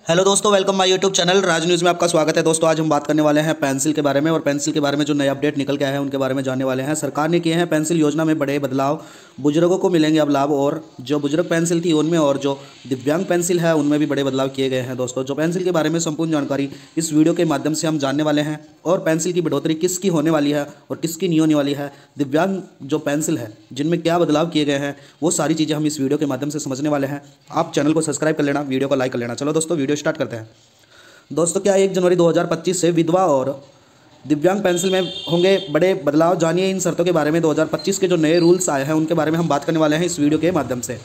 Hello दोस्तों, welcome my YouTube channel Raj news में आपका स्वागत है। दोस्तों आज हम बात करने वाले हैं पेंसिल के बारे में, और पेंसिल के बारे में जो नए अपडेट निकल के आए हैं उनके बारे में जानने वाले हैं। सरकार ने किए हैं पेंसिल योजना में बड़े बदलाव, बुजुर्गों को मिलेंगे अब लाभ। और जो बुजुर्ग पेंसिल थी उनमें और जो दिव्यांग पेंसिल है उनमें भी बड़े बदलाव किए गए हैं। दोस्तों जो पेंसिल के बारे में संपूर्ण जानकारी इस वीडियो के माध्यम से हम जानने वाले हैं, और पेंसिल की बढ़ोतरी किसकी होने वाली है और किसकी नहीं होने वाली है, दिव्यांग जो पेंसिल है जिनमें क्या बदलाव किए गए हैं, वो सारी चीज़ें हम इस वीडियो के माध्यम से समझने वाले हैं। आप चैनल को सब्सक्राइब कर लेना, वीडियो को लाइक कर लेना। चलो दोस्तों वीडियो स्टार्ट करते हैं। दोस्तों क्या 1 जनवरी 2025 से विधवा और दिव्यांग पेंसिल में होंगे बड़े बदलाव। जानिए इन शर्तों के बारे में। 2025 के जो नए रूल्स आए हैं उनके बारे में हम बात करने वाले हैं इस वीडियो के माध्यम से।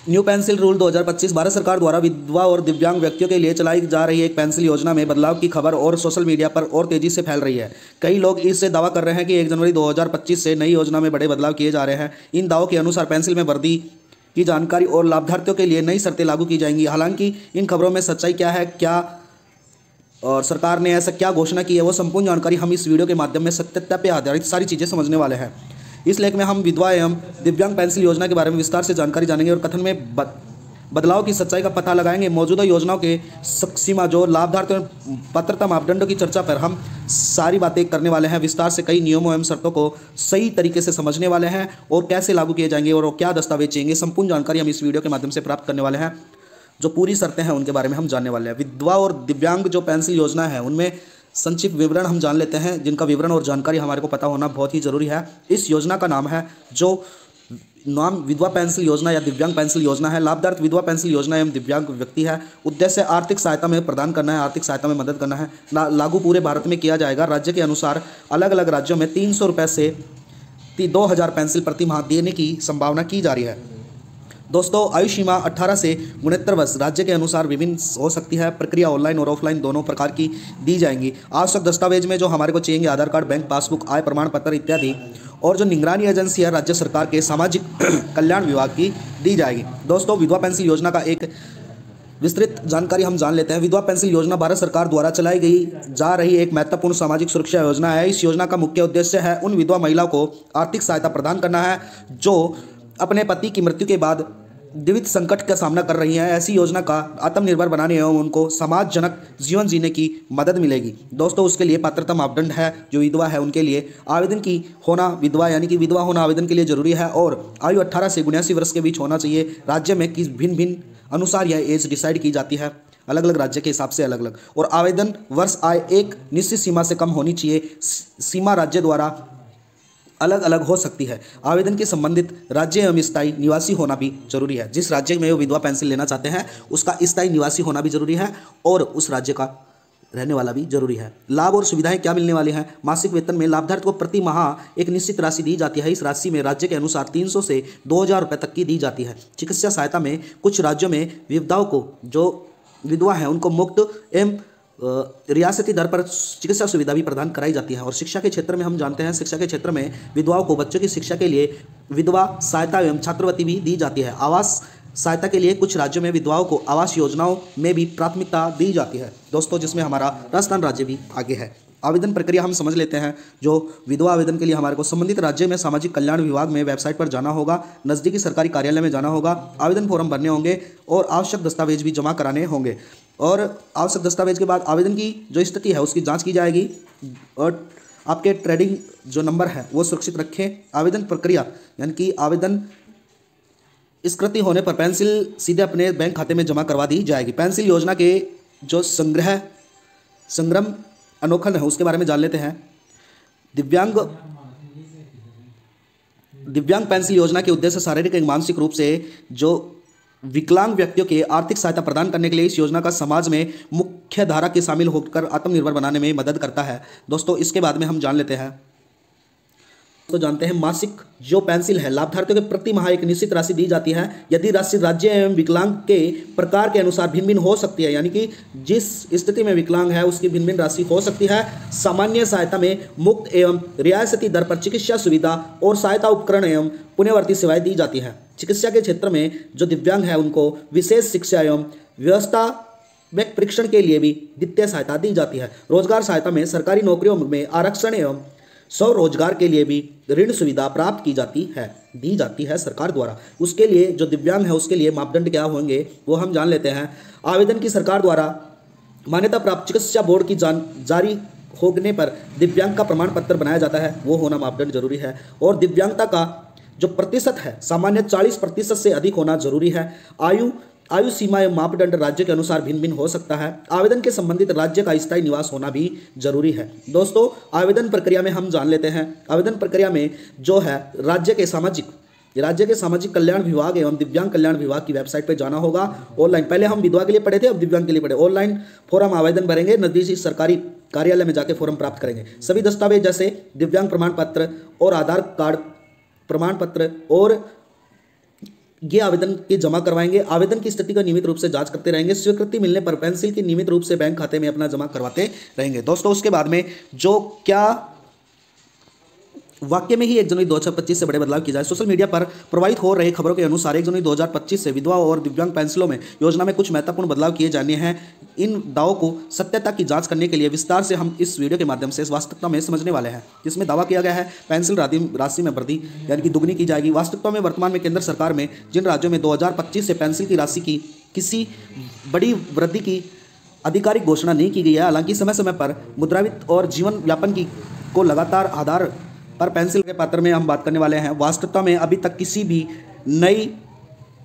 न्यू पेंसिल रूल 2025 भारत सरकार द्वारा विधवा और दिव्यांग व्यक्तियों के लिए चलाई जा रही एक पेंसिल योजना में बदलाव की खबर और सोशल मीडिया पर और तेजी से फैल रही है। कई लोग इससे दावा कर रहे हैं कि 1 जनवरी 2025 से नई योजना में बड़े बदलाव किए जा रहे हैं। इन दावों के अनुसार पेंसिल में वृद्धि की जानकारी और लाभार्थियों के लिए नई शर्तें लागू की जाएंगी। हालांकि इन खबरों में सच्चाई क्या है, क्या और सरकार ने ऐसा क्या घोषणा की है, वो संपूर्ण जानकारी हम इस वीडियो के माध्यम में सत्यता पे आधारित सारी चीज़ें समझने वाले हैं। इस लेख में हम विधवा एवं दिव्यांग पेंसिल योजना के बारे में विस्तार से जानकारी जानेंगे और कथन में बदलाव की सच्चाई का पता लगाएंगे। मौजूदा योजनाओं के सीमा, जो लाभार्थियों पात्रता मापदंडों की चर्चा पर हम सारी बातें करने वाले हैं। विस्तार से कई नियमों एवं शर्तों को सही तरीके से समझने वाले हैं और कैसे लागू किए जाएंगे और क्या दस्तावेज चाहिए, संपूर्ण जानकारी हम इस वीडियो के माध्यम से प्राप्त करने वाले हैं। जो पूरी शर्तें हैं उनके बारे में हम जानने वाले हैं। विधवा और दिव्यांग जो पेंसिल योजना है उनमें संक्षिप्त विवरण हम जान लेते हैं, जिनका विवरण और जानकारी हमारे को पता होना बहुत ही जरूरी है। इस योजना का नाम है, जो नाम विधवा पेंसिल योजना या दिव्यांग पेंसिल योजना है। लाभार्थी विधवा पेंसिल योजना एवं दिव्यांग व्यक्ति है। उद्देश्य आर्थिक सहायता में प्रदान करना है, आर्थिक सहायता में मदद करना है। लागू पूरे भारत में किया जाएगा। राज्य के अनुसार अलग अलग राज्यों में 300 रुपये से 2000 पेंसिल प्रति माह देने की संभावना की जा रही है। दोस्तों आयु सीमा 18 से 69 वर्ष राज्य के अनुसार विभिन्न हो सकती है। प्रक्रिया ऑनलाइन और ऑफलाइन दोनों प्रकार की दी जाएंगी। आवश्यक दस्तावेज में जो हमारे को चाहिए आधार कार्ड, बैंक पासबुक, आय प्रमाण पत्र इत्यादि, और जो निगरानी एजेंसी है राज्य सरकार के सामाजिक कल्याण विभाग की दी जाएगी। दोस्तों विधवा पेंसिल योजना का एक विस्तृत जानकारी हम जान लेते हैं। विधवा पेंसिल योजना भारत सरकार द्वारा चलाई गई जा रही एक महत्वपूर्ण सामाजिक सुरक्षा योजना है। इस योजना का मुख्य उद्देश्य है उन विधवा महिलाओं को आर्थिक सहायता प्रदान करना है जो अपने पति की मृत्यु के बाद विविध संकट का सामना कर रही हैं। ऐसी योजना का आत्मनिर्भर बनाने एवं उनको समाजजनक जीवन जीने की मदद मिलेगी। दोस्तों उसके लिए पात्रता मापदंड है, जो विधवा है उनके लिए आवेदन की होना, विधवा यानी कि विधवा होना आवेदन के लिए जरूरी है, और आयु 18 से 79 वर्ष के बीच होना चाहिए। राज्य में किस भिन्न भिन्न अनुसार यह एज डिसाइड की जाती है, अलग अलग राज्य के हिसाब से अलग अलग। और आवेदन वर्ष आय एक निश्चित सीमा से कम होनी चाहिए। सीमा राज्य द्वारा अलग अलग हो सकती है। आवेदन के संबंधित राज्य एवं स्थायी निवासी होना भी जरूरी है। जिस राज्य में वो विधवा पेंसिल लेना चाहते हैं उसका स्थायी निवासी होना भी जरूरी है, और उस राज्य का रहने वाला भी जरूरी है। लाभ और सुविधाएं क्या मिलने वाली हैं। मासिक वेतन में लाभार्थी को प्रति माह एक निश्चित राशि दी जाती है। इस राशि में राज्य के अनुसार 300 से 2000 रुपये तक की दी जाती है। चिकित्सा सहायता में कुछ राज्यों में विधवाओं को, जो विधवा है उनको मुफ्त एवं रियासती दर पर चिकित्सा सुविधा भी प्रदान कराई जाती है। और शिक्षा के क्षेत्र में हम जानते हैं, शिक्षा के क्षेत्र में विधवाओं को बच्चों की शिक्षा के लिए विधवा सहायता एवं छात्रवृत्ति भी दी जाती है। आवास सहायता के लिए कुछ राज्यों में विधवाओं को आवास योजनाओं में भी प्राथमिकता दी जाती है। दोस्तों जिसमें हमारा राजस्थान राज्य भी आगे है। आवेदन प्रक्रिया हम समझ लेते हैं। जो विधवा आवेदन के लिए हमारे को संबंधित राज्य में सामाजिक कल्याण विभाग में वेबसाइट पर जाना होगा, नज़दीकी सरकारी कार्यालय में जाना होगा, आवेदन फॉर्म भरने होंगे और आवश्यक दस्तावेज भी जमा कराने होंगे। और आवश्यक दस्तावेज के बाद आवेदन की जो स्थिति है उसकी जांच की जाएगी, और आपके ट्रेडिंग जो नंबर है वो सुरक्षित रखें। आवेदन प्रक्रिया यानी कि आवेदन स्वीकृति होने पर पेंसिल सीधे अपने बैंक खाते में जमा करवा दी जाएगी। पेंसिल योजना के जो संग्रम अनोखल है उसके बारे में जान लेते हैं। दिव्यांग पेंसिल योजना के उद्देश्य शारीरिक एवं मानसिक रूप से जो विकलांग व्यक्तियों के आर्थिक सहायता प्रदान करने के लिए इस योजना का समाज में मुख्य धारा के शामिल होकर आत्मनिर्भर बनाने में मदद करता है। दोस्तों इसके बाद में हम जान लेते हैं, तो जानते हैं मासिक जो पेंसिल है लाभार्थियों के प्रति माह एक निश्चित राशि दी जाती है। यदि राशि राज्य एवं विकलांग के प्रकार के अनुसार भिन्न भिन्न हो सकती है, यानी कि जिस स्थिति में विकलांग है उसकी भिन्न भिन्न राशि हो सकती है। सामान्य सहायता में मुफ्त एवं रियायती दर पर चिकित्सा सुविधा और सहायता उपकरण एवं पुण्यवर्ती सेवाएं दी जाती हैं। चिकित्सा के क्षेत्र में जो दिव्यांग है उनको विशेष शिक्षा एवं व्यवस्था में परीक्षण के लिए भी वित्तीय सहायता दी जाती है। रोजगार सहायता में सरकारी नौकरियों में आरक्षण एवं स्वरोजगार के लिए भी ऋण सुविधा प्राप्त की दी जाती है सरकार द्वारा। उसके लिए जो दिव्यांग है उसके लिए मापदंड क्या होंगे वो हम जान लेते हैं। आवेदन की सरकार द्वारा मान्यता प्राप्त चिकित्सा बोर्ड की जारी होने पर दिव्यांग का प्रमाण पत्र बनाया जाता है, वो होना मापदंड जरूरी है। और दिव्यांगता का जो प्रतिशत है सामान्य 40% से अधिक होना जरूरी है। आयु सीमा एवं मापदंड राज्य के अनुसार भिन्न भिन्न हो सकता है। आवेदन के संबंधित राज्य का स्थायी निवास होना भी जरूरी है। दोस्तों आवेदन प्रक्रिया में हम जान लेते हैं। आवेदन प्रक्रिया में जो है राज्य के सामाजिक कल्याण विभाग एवं दिव्यांग कल्याण विभाग की वेबसाइट पर जाना होगा। ऑनलाइन, पहले हम विधवा के लिए पढ़े थे, अब दिव्यांग के लिए पढ़े। ऑनलाइन फॉर्म आवेदन भरेंगे, नजदीकी सरकारी कार्यालय में जाकर फॉर्म प्राप्त करेंगे। सभी दस्तावेज जैसे दिव्यांग प्रमाण पत्र और आधार कार्ड प्रमाण पत्र और ये आवेदन के जमा करवाएंगे। आवेदन की स्थिति का नियमित रूप से जांच करते रहेंगे। स्वीकृति मिलने पर पेंसिल की नियमित रूप से बैंक खाते में अपना जमा करवाते रहेंगे। दोस्तों उसके बाद में जो क्या वाक्य में ही 1 जनवरी 2025 से बड़े बदलाव किए जाए। सोशल मीडिया पर प्रवाहित हो रहे खबरों के अनुसार 1 जनवरी 2025 से विधवा और दिव्यांग पेंसिलों में योजना में कुछ महत्वपूर्ण बदलाव किए जाने हैं। इन दावों को सत्यता की जांच करने के लिए विस्तार से हम इस वीडियो के माध्यम से वास्तविकता में समझने वाले हैं। जिसमें दावा किया गया है पेंसिल राशि में वृद्धि यानी कि दुगनी की जाएगी। वास्तविकता में वर्तमान में केंद्र सरकार में जिन राज्यों में 2025 से पेंसिल की राशि की किसी बड़ी वृद्धि की आधिकारिक घोषणा नहीं की गई है, हालांकि समय समय पर मुद्रावित और जीवन यापन की को लगातार आधार पर पेंसिल के पात्र में हम बात करने वाले हैं। वास्तविकता में अभी तक किसी भी नई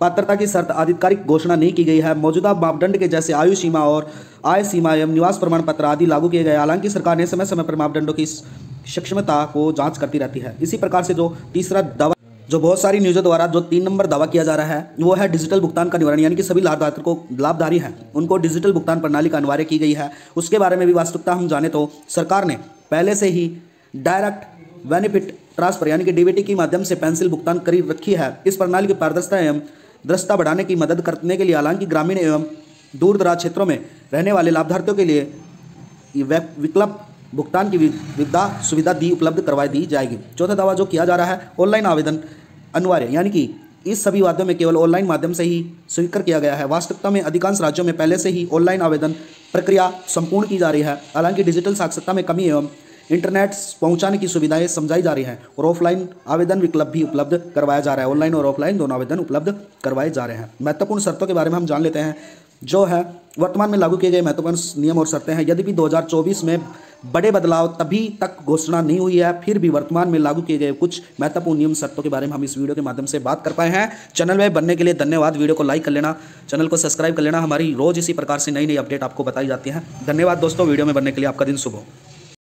पात्रता की शर्त आधिकारिक घोषणा नहीं की गई है। मौजूदा मापदंड के जैसे आयु सीमा और आय सीमा एवं निवास प्रमाण पत्र आदि लागू किए गए। हालांकि सरकार ने समय समय पर मापदंडों की सक्षमता को जांच करती रहती है। इसी प्रकार से जो तीसरा दावा जो बहुत सारी न्यूज़ों द्वारा जो 3 नंबर दावा किया जा रहा है वो है डिजिटल भुगतान का निवारण, यानी कि सभी लाभधारी हैं उनको डिजिटल भुगतान प्रणाली का अनिवार्य की गई है। उसके बारे में भी वास्तविकता हम जाने तो सरकार ने पहले से ही डायरेक्ट बेनिफिट ट्रांसफर यानी कि डीबीटी के माध्यम से पेंसिल भुगतान कर रखी है। इस प्रणाली की पारदर्शिता एवं दृढ़ता बढ़ाने की मदद करने के लिए हालांकि ग्रामीण एवं दूर दराज क्षेत्रों में रहने वाले लाभार्थियों के लिए विकल्प भुगतान की सुविधा उपलब्ध करवाई दी जाएगी। चौथा दावा जो किया जा रहा है ऑनलाइन आवेदन अनिवार्य, यानी कि इस सभी वाद्यों में केवल ऑनलाइन माध्यम से ही स्वीकार किया गया है। वास्तविकता में अधिकांश राज्यों में पहले से ही ऑनलाइन आवेदन प्रक्रिया संपूर्ण की जा रही है। हालांकि डिजिटल साक्षरता में कमी एवं इंटरनेट पहुंचाने की सुविधाएं समझाई जा रही हैं और ऑफलाइन आवेदन विकल्प भी उपलब्ध करवाया जा रहा है। ऑनलाइन और ऑफलाइन दोनों आवेदन उपलब्ध करवाए जा रहे हैं। महत्वपूर्ण शर्तों के बारे में हम जान लेते हैं। जो है वर्तमान में लागू किए गए महत्वपूर्ण नियम और शर्तें हैं। यद्यपि 2024 में बड़े बदलाव तभी तक घोषणा नहीं हुई है, फिर भी वर्तमान में लागू किए गए कुछ महत्वपूर्ण नियम शर्तों के बारे में हम इस वीडियो के माध्यम से बात कर पाए हैं। चैनल में बनने के लिए धन्यवाद। वीडियो को लाइक कर लेना, चैनल को सब्सक्राइब कर लेना। हमारी रोज इसी प्रकार से नई अपडेट आपको बताई जाती है। धन्यवाद दोस्तों, वीडियो में बनने के लिए आपका दिन शुभ हो।